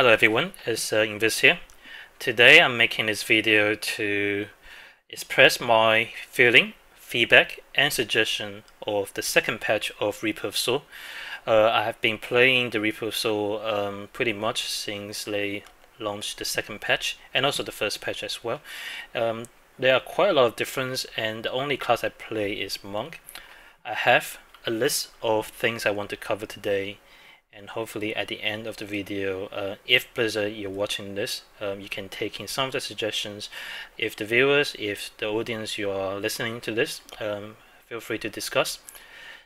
Hello everyone, it's INVIS here. Today I'm making this video to express my feeling, feedback and suggestion of the second patch of Reaper of Soul. I have been playing the Reaper of Soul pretty much since they launched the second patch and also the first patch as well. There are quite a lot of difference, and the only class I play is Monk. I have a list of things I want to cover today, and hopefully at the end of the video, if Blizzard you're watching this, you can take in some of the suggestions. If the viewers, if the audience you are listening to this, feel free to discuss.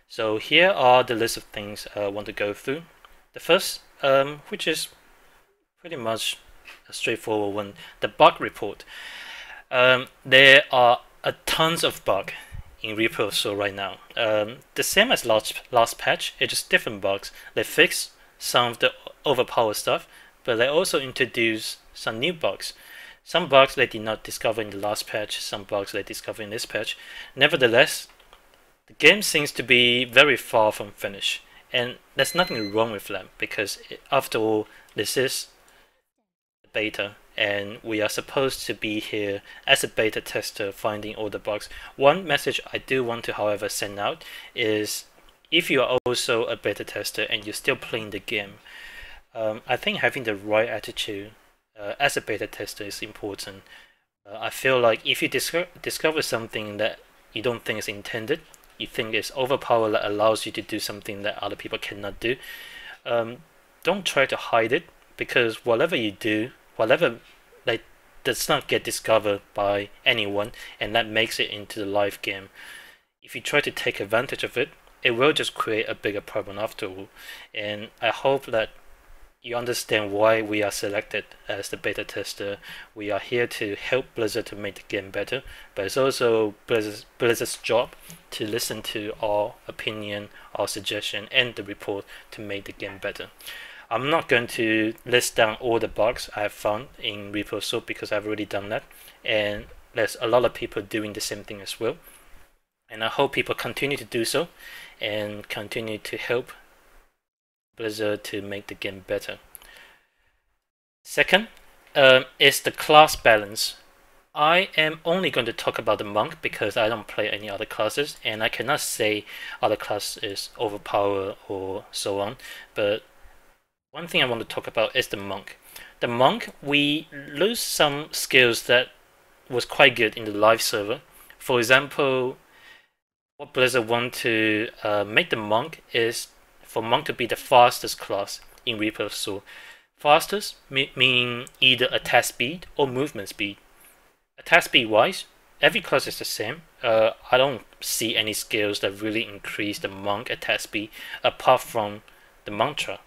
So here are the list of things I want to go through. The first, which is pretty much a straightforward one, the bug report. There are tons of bugs in Reaper of Soul right now. The same as last patch, it's just different bugs. They fix some of the overpowered stuff, but they also introduce some new bugs. Some bugs they did not discover in the last patch, some bugs they discovered in this patch. Nevertheless, the game seems to be very far from finish, and there's nothing wrong with them, because after all, this is a beta, and we are supposed to be here as a beta tester finding all the bugs. One message I do want to, however, send out is, if you are also a beta tester and you're still playing the game, I think having the right attitude as a beta tester is important. I feel like if you discover something that you don't think is intended, you think it's overpowered that allows you to do something that other people cannot do, don't try to hide it, because whatever you do, whatever does not get discovered by anyone, and that makes it into the live game, if you try to take advantage of it, it will just create a bigger problem after all. And I hope that you understand why we are selected as the beta tester. We are here to help Blizzard to make the game better, but it's also Blizzard's job to listen to our opinion, our suggestion, and the report to make the game better. I'm not going to list down all the bugs I have found in Reaper of Soul, because I've already done that, and there's a lot of people doing the same thing as well. And I hope people continue to do so and continue to help Blizzard to make the game better. Second is the class balance. I am only going to talk about the Monk because I don't play any other classes, and I cannot say other class is overpowered or so on, but one thing I want to talk about is the Monk. The Monk, we lose some skills that was quite good in the live server. For example, what Blizzard want to make the Monk is for Monk to be the fastest class in Reaper of Soul. Fastest meaning either attack speed or movement speed. Attack speed wise, every class is the same. I don't see any skills that really increase the Monk attack speed apart from the mantra.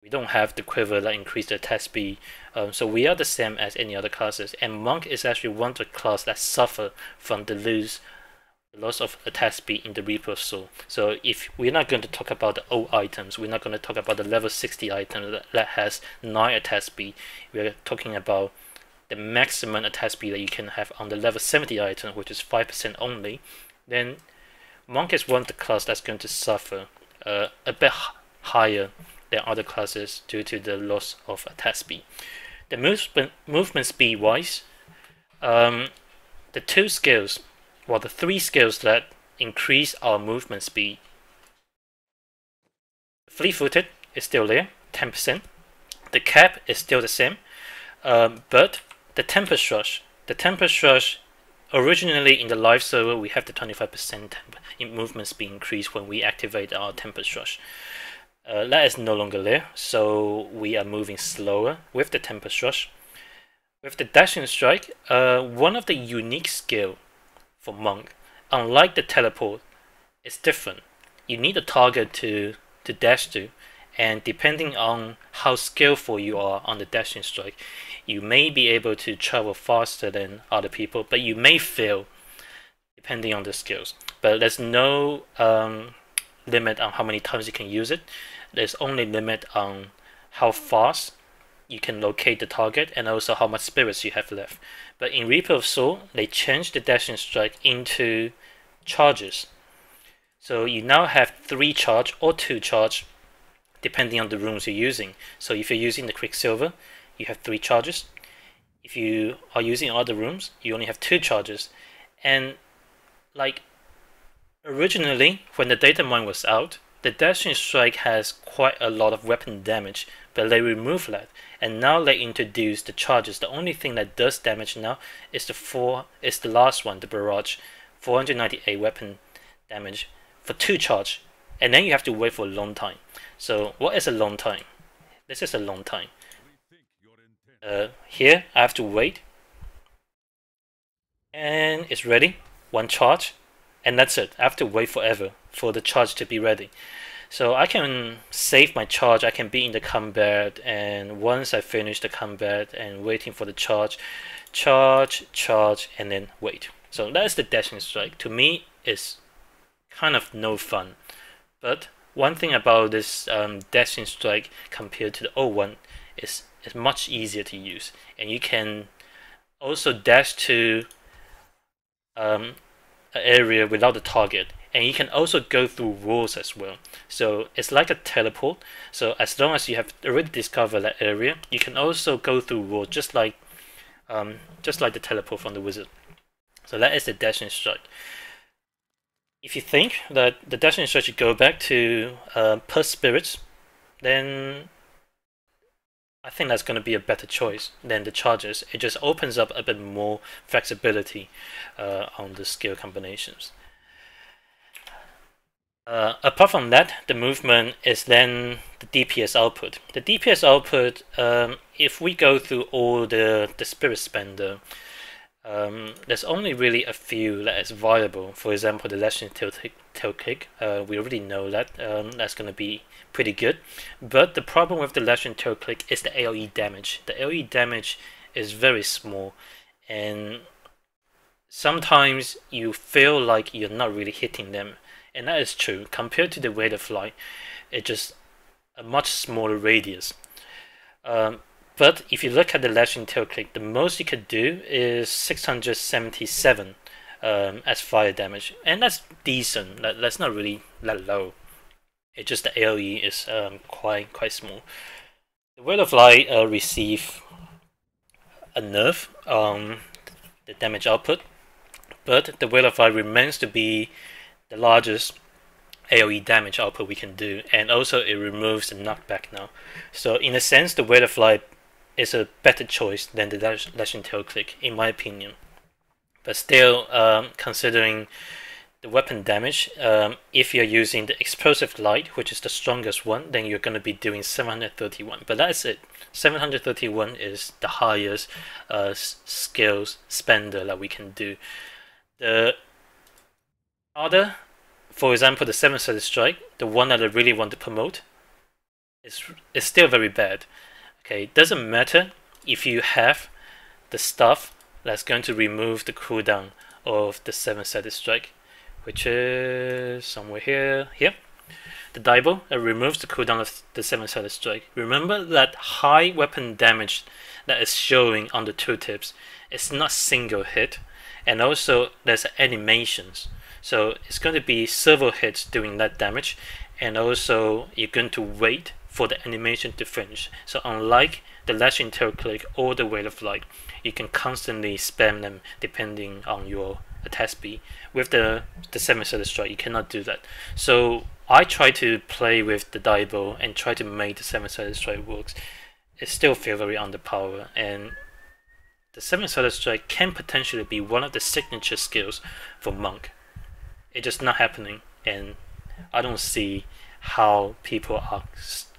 We don't have the quiver that increase the attack speed, so we are the same as any other classes. And Monk is actually one of the classes that suffer from the loss of attack speed in the Reaper of Soul. So if we're not going to talk about the old items, we're not going to talk about the level 60 item that has 9 attack speed. We're talking about the maximum attack speed that you can have on the level 70 item, which is 5% only. Then Monk is one of the classes that's going to suffer a bit higher than other classes due to the loss of attack speed. The movement speed wise, the three skills that increase our movement speed. Fleet-footed is still there, 10%. The cap is still the same, but the Tempest Rush, originally in the live server we have the 25% in movement speed increase when we activate our Tempest Rush. That is no longer there, so we are moving slower with the Tempest Rush. With the Dashing Strike, one of the unique skill for Monk, unlike the teleport, is different. You need a target to dash to, and depending on how skillful you are on the Dashing Strike, you may be able to travel faster than other people, but you may fail depending on the skills. But there's no limit on how many times you can use it. There's only limit on how fast you can locate the target and also how much spirits you have left. But in Reaper of Soul, they changed the Dashing Strike into charges. So you now have 3 charge or 2 charge depending on the rooms you're using. So if you're using the Quicksilver, you have 3 charges. If you are using other rooms, you only have 2 charges. And like originally, when the data mine was out, the Dashing Strike has quite a lot of weapon damage, but they removed that, and now they introduced the charges. The only thing that does damage now is the last one, the Barrage, 498 weapon damage for 2 charge, and then you have to wait for a long time. So what is a long time? This is a long time. Here I have to wait, and it's ready, 1 charge, and that's it. I have to wait forever for the charge to be ready. So I can save my charge, I can be in the combat, and once I finish the combat and waiting for the charge, charge, and then wait. So that's the Dashing Strike. To me, it's kind of no fun. But one thing about this Dashing Strike compared to the old one is it's much easier to use, and you can also dash to an area without the target, and you can also go through walls as well. So it's like a teleport. So as long as you have already discovered that area, you can also go through walls, just like the teleport from the wizard. So that is the Dashing Strike. If you think that the Dashing Strike should go back to Purse Spirits, then I think that's going to be a better choice than the charges. It just opens up a bit more flexibility on the skill combinations. Apart from that, the movement is then the DPS output. The DPS output, if we go through all the Spirit Spender, there's only really a few that is viable. For example, the Lashing Tail Kick, we already know that that's going to be pretty good. But the problem with the Lashing Tail Kick is the AoE damage. The AoE damage is very small, and sometimes you feel like you're not really hitting them. And that is true. Compared to the Rate of Flight, it's just a much smaller radius. But if you look at the Lashing Tail Kick, the most you could do is 677 as fire damage, and that's decent. That's not really that low. It's just the AoE is quite small. The Rate of Light receive a nerf on the damage output, but the Rate of Light remains to be the largest AoE damage output we can do, and also it removes the knockback now. So in a sense, the Rate of Light is a better choice than the Lashing Tail Kick, in my opinion. But still, considering the weapon damage, if you're using the Explosive Light, which is the strongest one, then you're going to be doing 731. But that's it. 731 is the highest skills spender that we can do. The other, for example, the SemiSolid Strike, the one that I really want to promote, is still very bad. Okay, it doesn't matter if you have the stuff that's going to remove the cooldown of the SemiSolid Strike, which is somewhere here. The Diable removes the cooldown of the SemiSolid Strike. Remember that high weapon damage that is showing on the tooltips is not single hit, and also there's animations. So it's going to be several hits doing that damage, and also you're going to wait for the animation to finish. So unlike the Lashing Tail Kick or the Rate of Light, you can constantly spam them depending on your attack speed. With the SemiSolid Strike, you cannot do that. So I try to play with the Diable and try to make the SemiSolid Strike works. It still feels very underpowered, and the SemiSolid Strike can potentially be one of the signature skills for Monk. It's just not happening, and I don't see how people are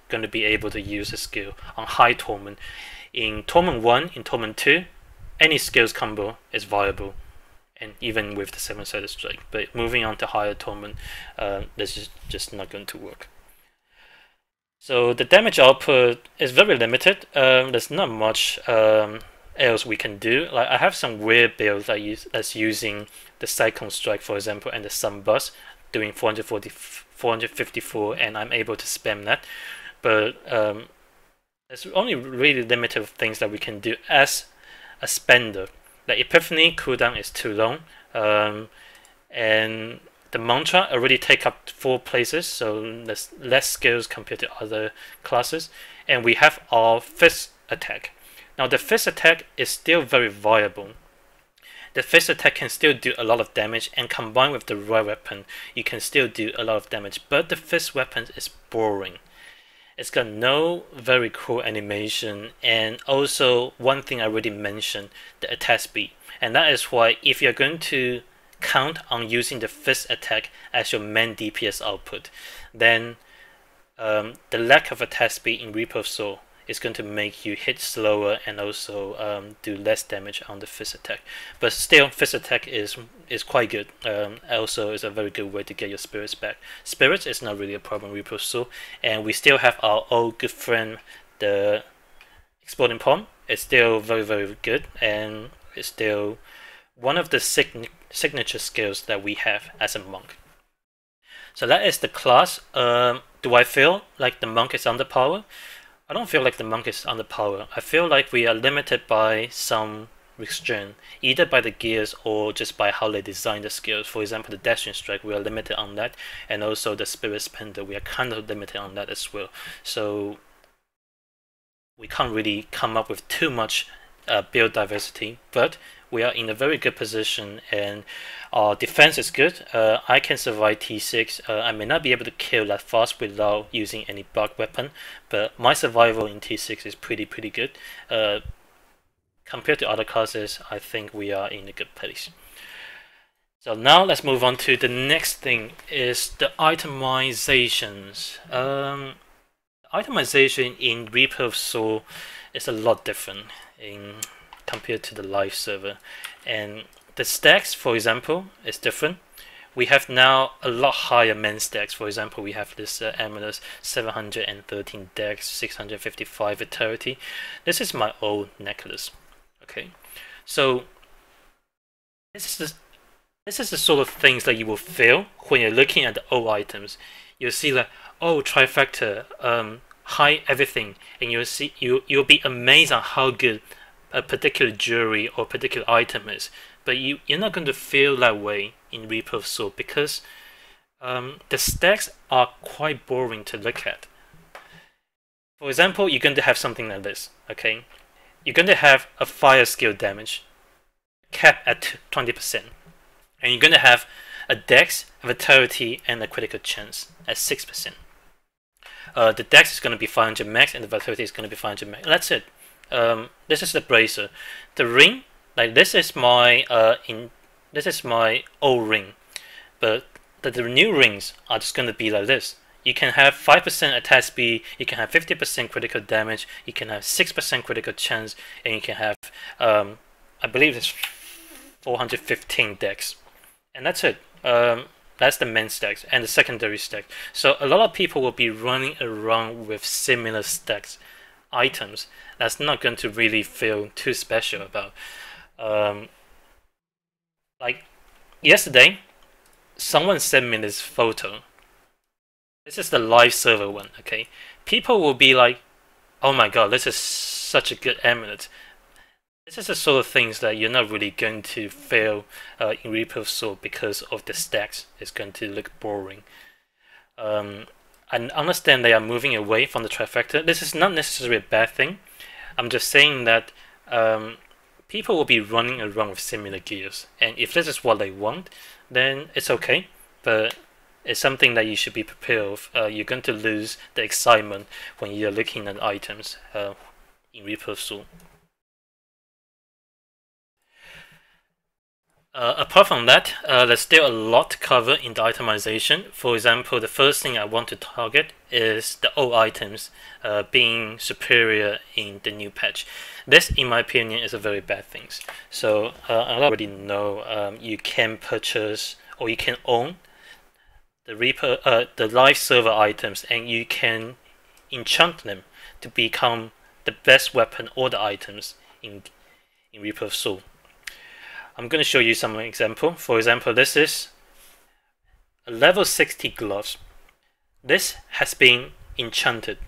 going to be able to use the skill on high Torment. In Torment 1, in Torment 2, any skills combo is viable, and even with the SemiSolid Strike. But moving on to higher Torment, this is just not going to work. So the damage output is very limited. There's not much else we can do. Like, I have some weird builds that's using the Cyclone Strike, for example, and the Sunburst, doing 454, and I'm able to spam that. But there's only really limited things that we can do as a spender. The Epiphany cooldown is too long, and the mantra already take up 4 places, so there's less skills compared to other classes. And we have our fist attack. Now the fist attack is still very viable. The fist attack can still do a lot of damage, and combined with the right weapon, you can still do a lot of damage. But the fist weapon is boring. It's got no very cool animation, and also one thing I already mentioned, the attack speed. And that is why if you're going to count on using the fist attack as your main DPS output, then the lack of attack speed in Reaper of Soul is going to make you hit slower and also do less damage on the fist attack. But still, fist attack is quite good. Also is a very good way to get your spirits back. Spirits is not really a problem in Reaper of Soul, and we still have our old good friend, the Exploding Palm. It's still very, very good, and it's still one of the signature skills that we have as a monk. So that is the class. Do I feel like the monk is underpowered? I don't feel like the monk is underpowered. I feel like we are limited by some restraint, either by the gears or just by how they design the skills. For example, the Dashing Strike, we are limited on that, and also the Spirit Spender, we are kind of limited on that as well. So we can't really come up with too much build diversity, but we are in a very good position, and our defense is good. I can survive T6. I may not be able to kill that fast without using any bug weapon, but my survival in T6 is pretty good. Compared to other classes, I think we are in a good place. So now let's move on to the next thing, is the itemizations. Itemization in Reaper of Soul is a lot different compared to the live server, and the stacks, for example, is different. We have now a lot higher main stacks. For example, we have this Amulet 713 dex, 655 vitality. This is my old necklace. Okay, so this is the sort of things that you will feel when you're looking at the old items. You'll see like, oh, trifecta, high everything, and you'll be amazed at how good a particular jewelry or particular item is. But you're not going to feel that way in Reaper of Soul, because the stacks are quite boring to look at. For example, you're going to have something like this. Okay, you're going to have a fire skill damage capped at 20%, and you're going to have a dex, a vitality, and a critical chance at 6%. The dex is going to be 500 max, and the vitality is going to be 500 max. That's it. This is the bracer. The ring, like this is my old ring, but the new rings are just going to be like this. You can have 5% attack speed, you can have 50% critical damage, you can have 6% critical chance, and you can have I believe it's 415 dex, and that's it. That's the main stacks and the secondary stack. So a lot of people will be running around with similar stacks items. That's not going to really feel too special about. Like yesterday, someone sent me this photo. This is the live server one. Okay, people will be like, "Oh my god, this is such a good amulet." This is the sort of things that you're not really going to feel in Reaper of Soul because of the stacks. It's going to look boring. I understand they are moving away from the trifecta. This is not necessarily a bad thing. I'm just saying that people will be running around with similar gears, and if this is what they want, then it's okay. But it's something that you should be prepared of. You're going to lose the excitement when you're looking at items in Reaper of Soul. Apart from that, there's still a lot to cover in the itemization. For example, the first thing I want to target is the old items being superior in the new patch. This, in my opinion, is a very bad thing. So I already know you can purchase or you can own the live server items, and you can enchant them to become the best weapon or the items in Reaper of Soul. I'm going to show you some example. For example, this is a level 60 gloves. This has been enchanted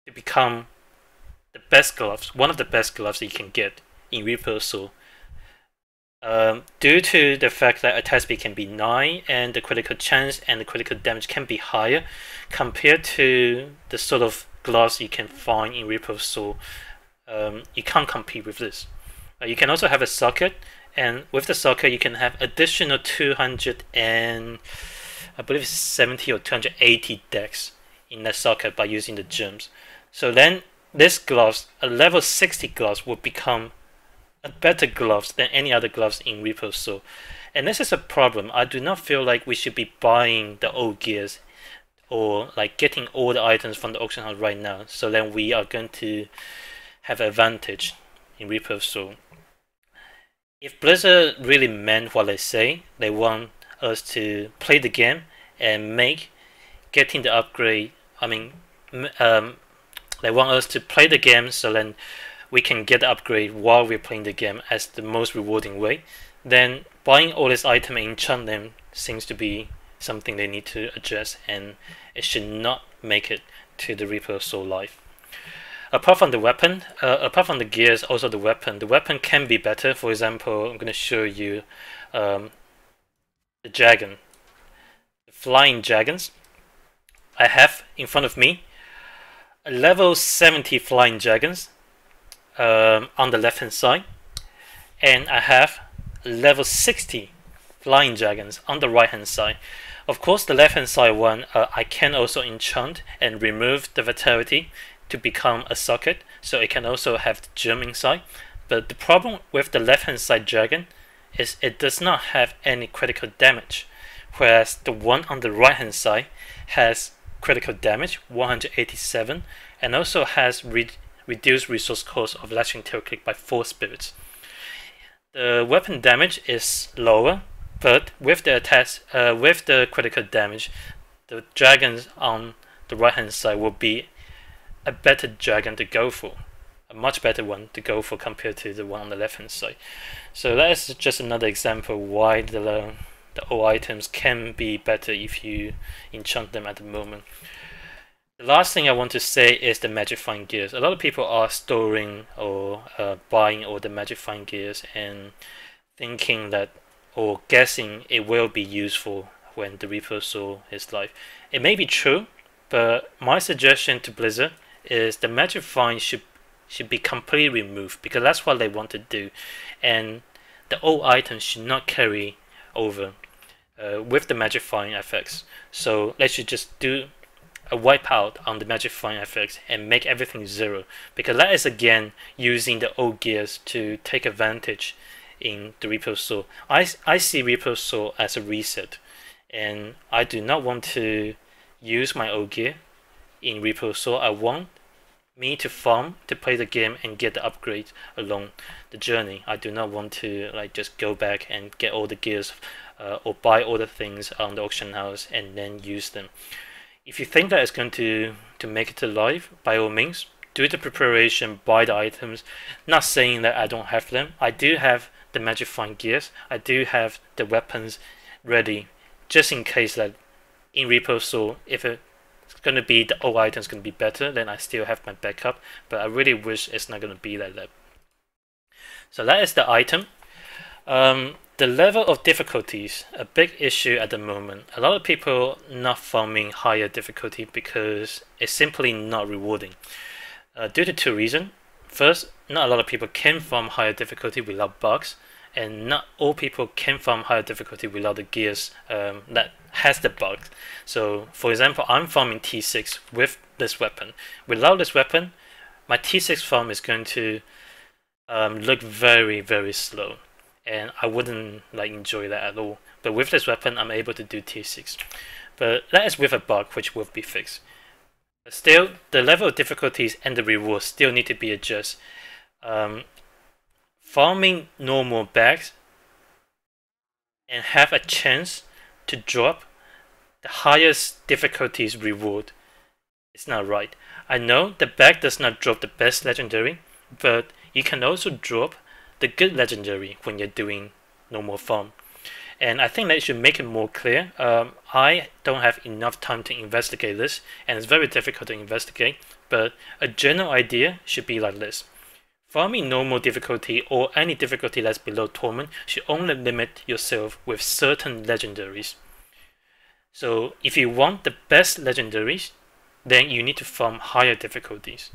to become the best gloves, one of the best gloves that you can get in Reaper of Soul. Due to the fact that attack speed can be 9 and the critical chance and the critical damage can be higher compared to the sort of gloves you can find in Reaper of Soul, you can't compete with this. You can also have a socket, and with the socket you can have additional 200 and I believe it's 70 or 280 decks in that socket by using the gems. So then this gloves, a level 60 gloves, will become a better gloves than any other gloves in Reaper of Soul. And this is a problem. I do not feel like we should be buying the old gears or like getting all the items from the auction house right now, so then we are going to have advantage in Reaper of Soul. If Blizzard really meant what they say, they want us to play the game and make getting the upgrade, they want us to play the game so then we can get the upgrade while we're playing the game as the most rewarding way, then buying all this item and enchant them seems to be something they need to address, and it should not make it to the Reaper of Soul life. Apart from the weapon, apart from the gears, also the weapon can be better. For example, I'm going to show you the dragon, the flying dragons. I have in front of me a level 70 flying dragons on the left hand side, and I have level 60 flying dragons on the right hand side. Of course, the left hand side one I can also enchant and remove the vitality to become a socket, so it can also have the gem inside. But the problem with the left hand side dragon is it does not have any critical damage, whereas the one on the right hand side has critical damage 187 and also has reduced resource cost of lashing tail kick by 4 spirits. The weapon damage is lower, but with the attacks, with the critical damage, the dragons on the right hand side will be a better dragon to go for, a much better one to go for compared to the one on the left hand side. So that is just another example why the old items can be better if you enchant them at the moment. The last thing I want to say is the magic fine gears. A lot of people are storing or buying all the magic fine gears and thinking that, or guessing it will be useful when the Reaper of Soul is live. It may be true, but my suggestion to Blizzard is the magic fine should be completely removed, because that's what they want to do, and the old items should not carry over with the magic fine effects. So they should just do a wipeout on the magic fine effects and make everything 0, because that is again using the old gears to take advantage in the Reaper of Soul. I see Reaper of Soul as a reset, and I do not want to use my old gear in Reaper of Soul. I want me to farm, to play the game and get the upgrades along the journey. I do not want to like just go back and get all the gears or buy all the things on the auction house and then use them. If you think that it's going to make it to live, by all means, do the preparation, buy the items. Not saying that I don't have them. I do have the magic fine gears. I do have the weapons ready, just in case that in Reaper of Soul, if it's going to be the old items going to be better, then I still have my backup. But I really wish it's not going to be like that. So that is the item. The level of difficulties, a big issue at the moment. A lot of people not farming higher difficulty because it's simply not rewarding. Due to 2 reasons. First, not a lot of people can farm higher difficulty without bugs, and not all people can farm higher difficulty without the gears that has the bug. So, for example, I'm farming T6 with this weapon. Without this weapon, my T6 farm is going to look very, very slow, and I wouldn't like enjoy that at all. But with this weapon, I'm able to do T6. But that is with a bug which will be fixed. But still, the level of difficulties and the rewards still need to be adjusted. Farming normal bags and have a chance to drop the highest difficulties reward, it's not right. I know the bag does not drop the best legendary, but you can also drop the good legendary when you're doing normal farm. And I think that should make it more clear. I don't have enough time to investigate this, and it's very difficult to investigate, but a general idea should be like this. Farming normal difficulty or any difficulty that's below torment should only limit yourself with certain legendaries. So if you want the best legendaries, then you need to farm higher difficulties.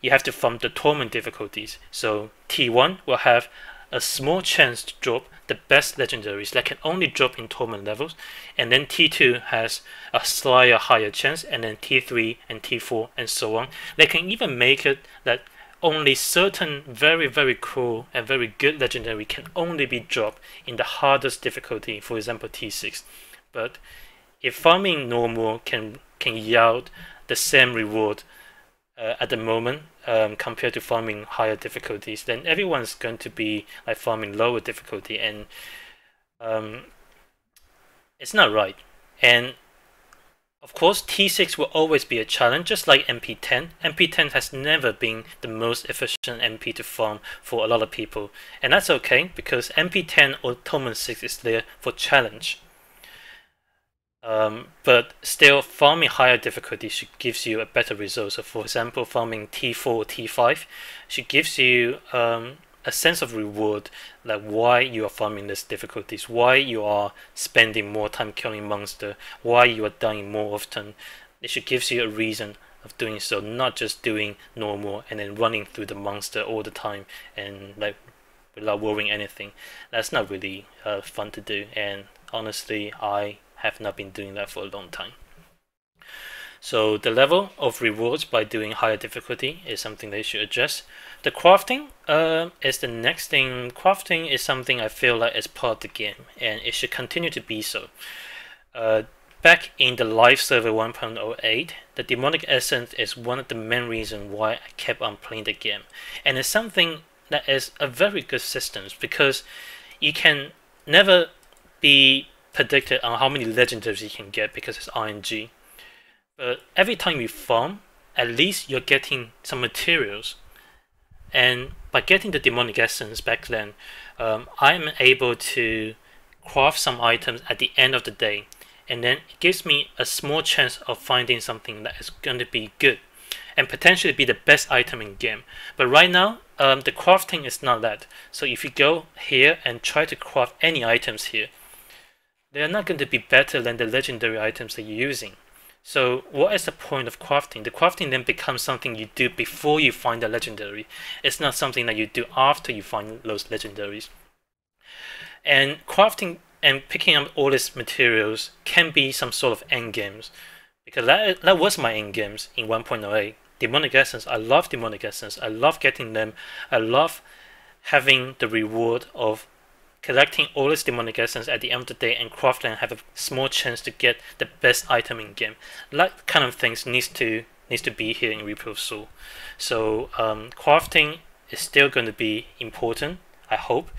You have to farm the torment difficulties. So T1 will have a small chance to drop the best legendaries that can only drop in torment levels, and then T2 has a slightly higher chance, and then T3 and T4 and so on. They can even make it that only certain very cool and very good legendary can only be dropped in the hardest difficulty, for example T6. But if farming normal can yield the same reward at the moment compared to farming higher difficulties, then everyone's going to be like farming lower difficulty, and it's not right. And of course, T6 will always be a challenge, just like MP10. MP10 has never been the most efficient MP to farm for a lot of people, and that's okay because MP10 or Torment 6 is there for challenge. But still, farming higher difficulty should gives you a better result. So for example, farming T4 or T5 should gives you a sense of reward, like why you are farming these difficulties, why you are spending more time killing monster, why you are dying more often. It should gives you a reason of doing so, not just doing normal and then running through the monster all the time and like without worrying anything. That's not really fun to do, and honestly I have not been doing that for a long time. So the level of rewards by doing higher difficulty is something they should address. The crafting is the next thing. Crafting is something I feel like is part of the game, and it should continue to be so. Back in the live server 1.08, the demonic essence is one of the main reasons why I kept on playing the game, and it's something that is a very good system because you can never be predicted on how many legendaries you can get because it's RNG. But every time you farm, at least you're getting some materials. And by getting the demonic essence back then, I'm able to craft some items at the end of the day. And then it gives me a small chance of finding something that is going to be good and potentially be the best item in game. But right now, the crafting is not that. So if you go here and try to craft any items here, they are not going to be better than the legendary items that you're using. So what is the point of crafting? The crafting then becomes something you do before you find the legendary. It's not something that you do after you find those legendaries. And crafting and picking up all these materials can be some sort of end games, because that was my end games in 1.08. Demonic Essence, I love Demonic Essence. I love getting them. I love having the reward of collecting all this demonic essence at the end of the day and craft and have a small chance to get the best item in game. That kind of things needs to be here in Reaper of Soul. So crafting is still going to be important, I hope,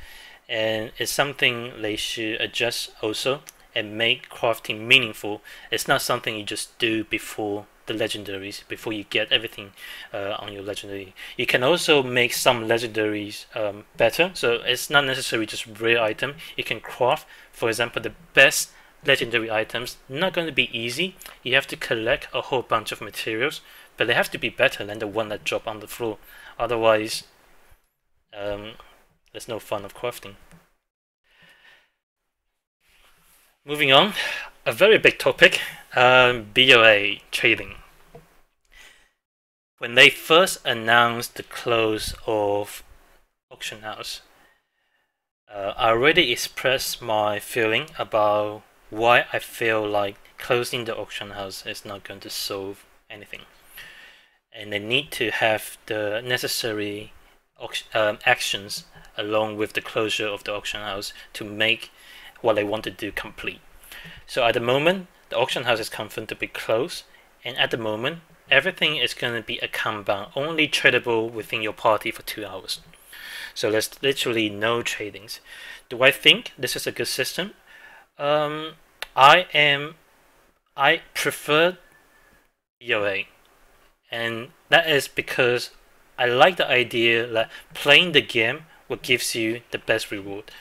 and it's something they should adjust also and make crafting meaningful. It's not something you just do before the legendaries, before you get everything on your legendary. You can also make some legendaries better, so it's not necessarily just rare item. You can craft, for example, the best legendary items. Not going to be easy. You have to collect a whole bunch of materials, but they have to be better than the one that drop on the floor. Otherwise, there's no fun of crafting. Moving on, a very big topic, BOA trading. When they first announced the close of auction house, I already expressed my feeling about why I feel like closing the auction house is not going to solve anything. And they need to have the necessary actions along with the closure of the auction house to make what they want to do complete. So at the moment, the auction house is confirmed to be closed, and at the moment, everything is going to be account bound, only tradable within your party for 2 hours. So there's literally no tradings. Do I think this is a good system? I prefer BOA, and that is because I like the idea that playing the game what gives you the best reward.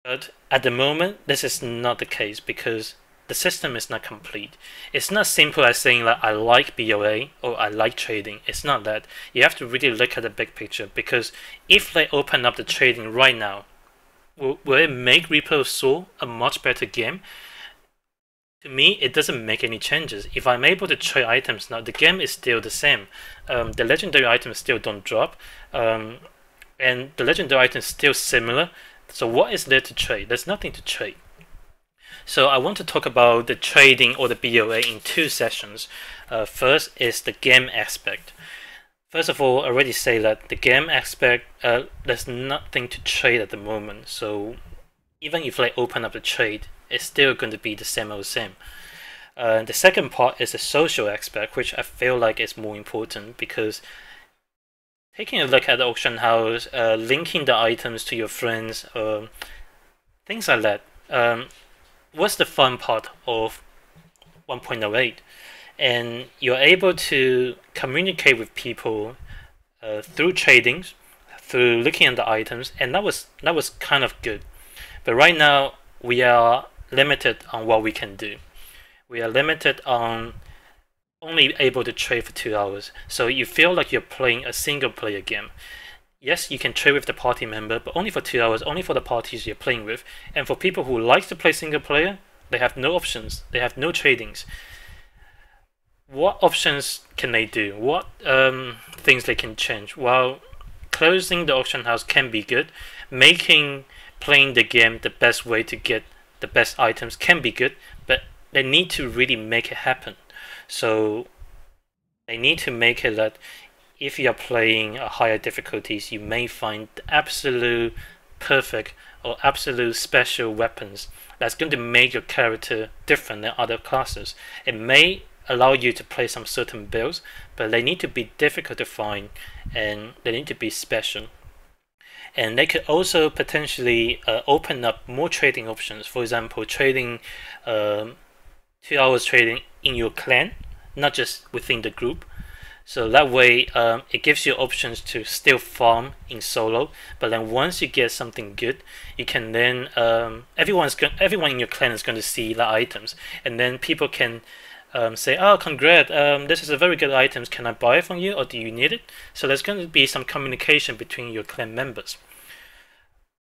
But at the moment, this is not the case because the system is not complete. It's not simple as saying that I like BOA or I like trading. It's not that. You have to really look at the big picture, because if they open up the trading right now, will it make Reaper of Soul a much better game? To me, it doesn't make any changes. If I'm able to trade items now, the game is still the same. The legendary items still don't drop, and the legendary items still similar. So what is there to trade? There's nothing to trade. So I want to talk about the trading or the BOA in two sessions. First is the game aspect. First of all, I already say that the game aspect, there's nothing to trade at the moment. So even if I open up the trade, it's still going to be the same old same. The second part is the social aspect, which I feel like is more important, because taking a look at the auction house, linking the items to your friends, things like that. What's the fun part of 1.08? And you're able to communicate with people through tradings, through looking at the items, and that was kind of good. But right now we are limited on what we can do. We are limited on only able to trade for 2 hours. So you feel like you're playing a single player game. Yes, you can trade with the party member, but only for 2 hours, only for the parties you're playing with. And for people who like to play single player, they have no options, they have no tradings. What options can they do? What things they can change? Well, closing the auction house can be good. Making playing the game the best way to get the best items can be good, but they need to really make it happen. So they need to make it that if you are playing a higher difficulties, you may find the absolute perfect or absolute special weapons that's going to make your character different than other classes. It may allow you to play some certain builds, but they need to be difficult to find and they need to be special. And they could also potentially open up more trading options. For example, trading 2 hours trading in your clan, not just within the group. So that way, it gives you options to still farm in solo. But then once you get something good, you can then everyone in your clan is going to see the items, and then people can say, "Oh, congrats! This is a very good item. Can I buy it from you, or do you need it?" So there's going to be some communication between your clan members.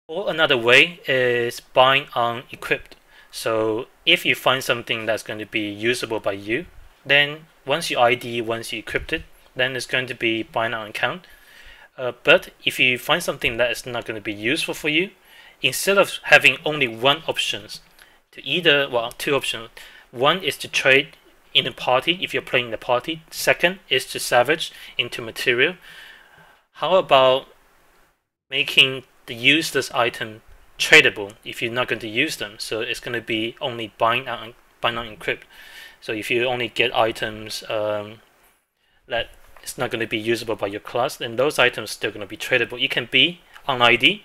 Or another way is buying on equipped. So if you find something that's going to be usable by you, then once you ID, once you equipped it, then it's going to be buying on account. But if you find something that is not going to be useful for you, instead of having only one option, two options. One is to trade in a party if you're playing the party. Second is to salvage into material. How about making the useless item tradable if you're not going to use them? So it's going to be only buying on equipped. So if you only get items that it's not going to be usable by your class, then those items are still going to be tradable. You can be on ID,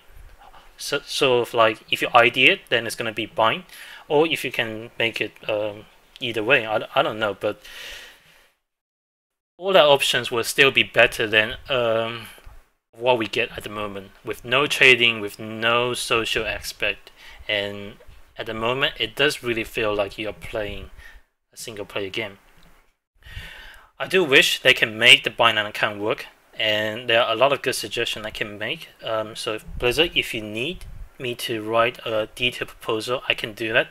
so sort of like if you ID it, then it's going to be buying, or if you can make it either way, I don't know, but all our options will still be better than what we get at the moment, with no trading, with no social aspect. And at the moment, it does really feel like you're playing a single player game. I do wish they can make the buying on account work, and there are a lot of good suggestions I can make. So Blizzard, if you need me to write a detailed proposal, I can do that.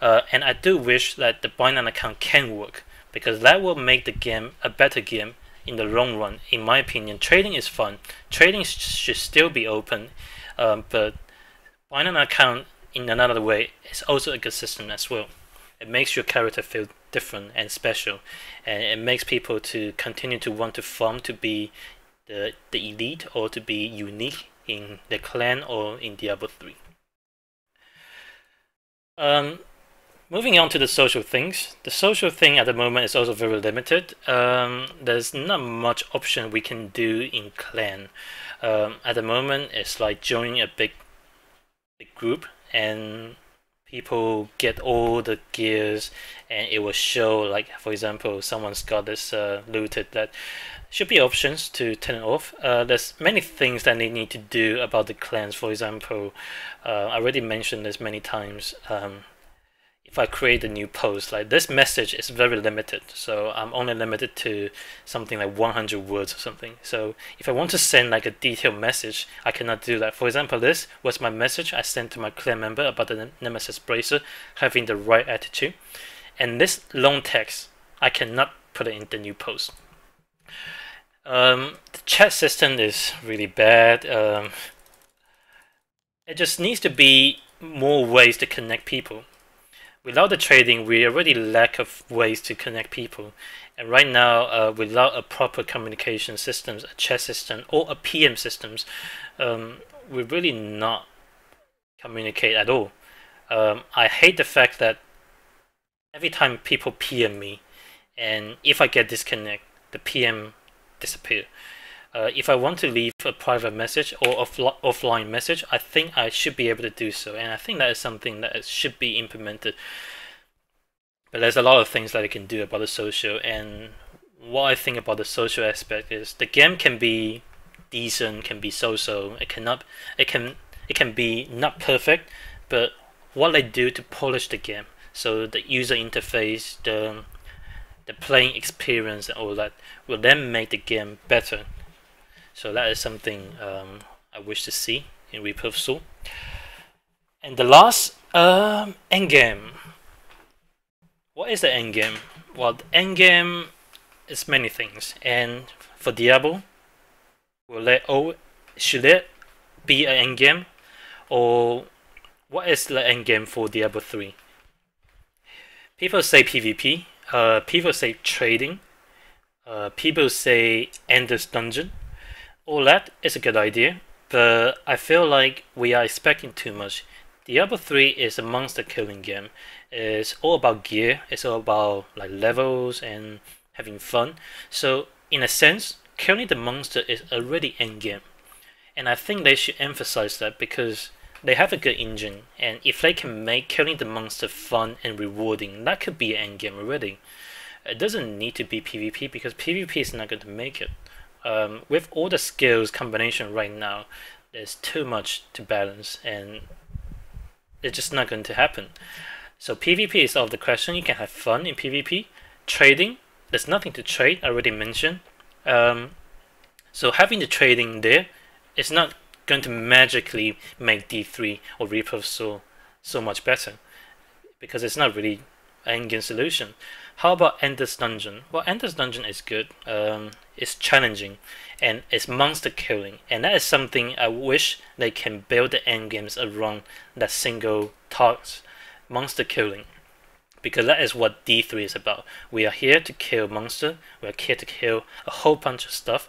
And I do wish that the buying on account can work, because that will make the game a better game in the long run. In my opinion, trading is fun. Trading should still be open, but buying on account in another way is also a good system as well. It makes your character feel different and special, and it makes people to continue to want to farm to be the elite or to be unique in the clan or in Diablo 3. Moving on to the social things. The social thing at the moment is also very limited. There's not much option we can do in clan. At the moment, it's like joining a big group and people get all the gears, and it will show, like, for example, someone's got this looted. That should be options to turn it off. There's many things that they need to do about the clans. For example, I already mentioned this many times. if I create a new post, like this message is very limited, so I'm only limited to something like 100 words or something. So if I want to send like a detailed message, I cannot do that. For example, this was my message I sent to my clan member about the Nemesis Bracer having the right attitude, and this long text I cannot put it in the new post. The chat system is really bad. It just needs to be more ways to connect people. Without the trading, we already lack of ways to connect people. And right now, without a proper communication systems, a chat system, or a PM systems, we really not communicate at all. I hate the fact that every time people PM me, and if I get disconnect, the PM disappear. If I want to leave a private message or offline message, I think I should be able to do so, and I think that is something that should be implemented. But there's a lot of things that I can do about the social, and what I think about the social aspect is the game can be decent, can be so-so. It can be not perfect, but what they do to polish the game, so the user interface, the playing experience, and all that will then make the game better. So that is something I wish to see in Reaper of Soul. And the last endgame. What is the endgame? Well, the endgame is many things. And for Diablo, should it be an endgame, or what is the endgame for Diablo 3? People say PvP. People say trading. People say endless dungeon. All that is a good idea, but I feel like we are expecting too much. Diablo 3 is a monster killing game. It's all about gear, it's all about like levels and having fun. So in a sense, killing the monster is already endgame. And I think they should emphasize that, because they have a good engine, and if they can make killing the monster fun and rewarding, that could be an endgame already. It doesn't need to be PvP, because PvP is not going to make it. With all the skills combination right now, there's too much to balance, and it's just not going to happen. So PvP is out of the question. You can have fun in PvP. Trading, there's nothing to trade, I already mentioned. So having the trading there is not going to magically make D3 or Reaper of Soul so much better, because it's not really an endgame solution. How about Endless Dungeon? Well, Endless Dungeon is good. It's challenging, and it's monster killing, and that is something I wish they can build the endgames around that single task, monster killing, because that is what D3 is about. We are here to kill monster. We are here to kill a whole bunch of stuff.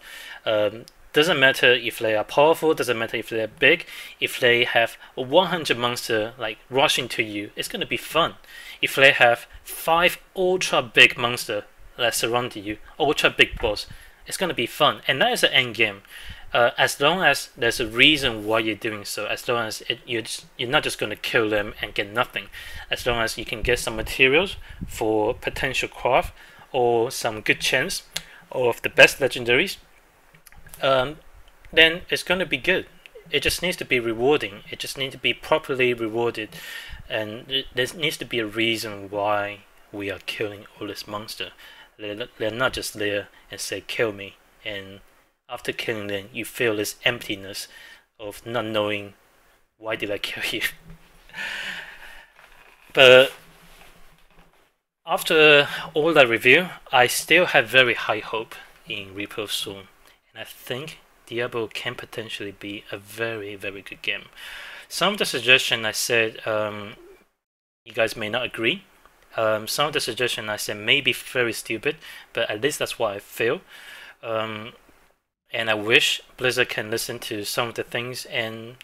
Doesn't matter if they are powerful, doesn't matter if they're big. If they have 100 monster like rushing to you, it's gonna be fun. If they have 5 ultra big monster that surround you, ultra big boss, it's gonna be fun, and that is the end game. As long as there's a reason why you're doing so, as long as you're not just gonna kill them and get nothing, as long as you can get some materials for potential craft or some good chance of the best legendaries, then it's going to be good. It just needs to be rewarding. It just needs to be properly rewarded, and there needs to be a reason why we are killing all this monster. They're not just there and say kill me, and after killing them you feel this emptiness of not knowing why did I kill you. But after all that review, I still have very high hope in Reaper of Soul. And I think Diablo can potentially be a very, very good game. Some of the suggestions I said, you guys may not agree. Some of the suggestions I said may be very stupid, but at least that's what I feel. And I wish Blizzard can listen to some of the things, and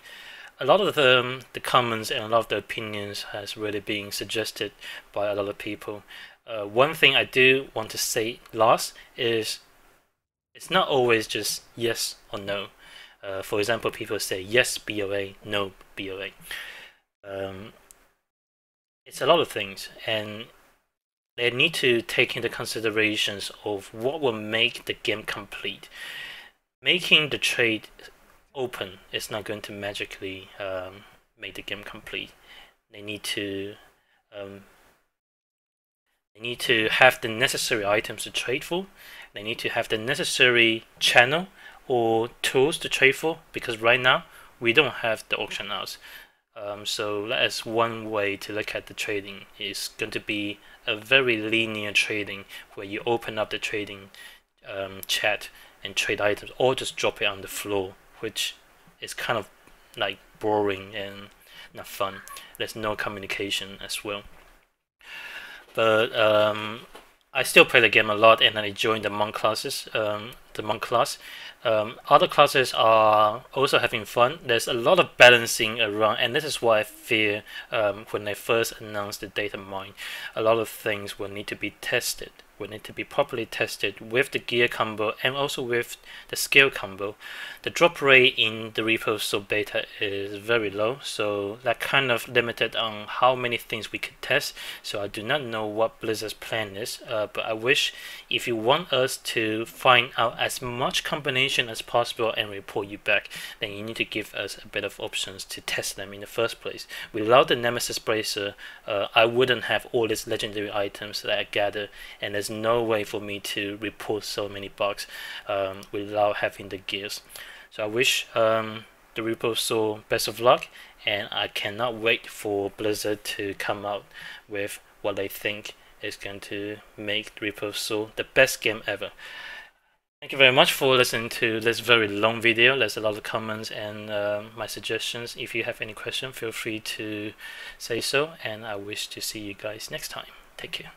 a lot of the comments and a lot of the opinions has really been suggested by a lot of people. One thing I do want to say last is, it's not always just yes or no. For example, people say yes BOA, no BOA. It's a lot of things, and they need to take into considerations of what will make the game complete. Making the trade open is not going to magically make the game complete. They need to They need to have the necessary items to trade for. They need to have the necessary channel or tools to trade for, because right now we don't have the auction house. So that's one way to look at the trading. It's going to be a very linear trading where you open up the trading chat and trade items, or just drop it on the floor, which is kind of like boring and not fun. There's no communication as well. But I still play the game a lot, and I joined the monk classes, the monk class. Other classes are also having fun. There's a lot of balancing around, and this is why I fear when they first announced the data mine, a lot of things will need to be tested, will need to be properly tested with the gear combo and also with the skill combo. The drop rate in the RoS beta is very low, so that kind of limited on how many things we could test. So I do not know what Blizzard's plan is, but I wish, if you want us to find out as much combination as possible and report you back, then you need to give us a bit of options to test them in the first place. Without the Nemesis Bracer, I wouldn't have all these legendary items that I gather, and there's no way for me to report so many bugs without having the gears. So I wish the RoS best of luck, and I cannot wait for Blizzard to come out with what they think is going to make RoS the best game ever. Thank you very much for listening to this very long video. There's a lot of comments and my suggestions. If you have any questions, feel free to say so, and I wish to see you guys next time. Take care.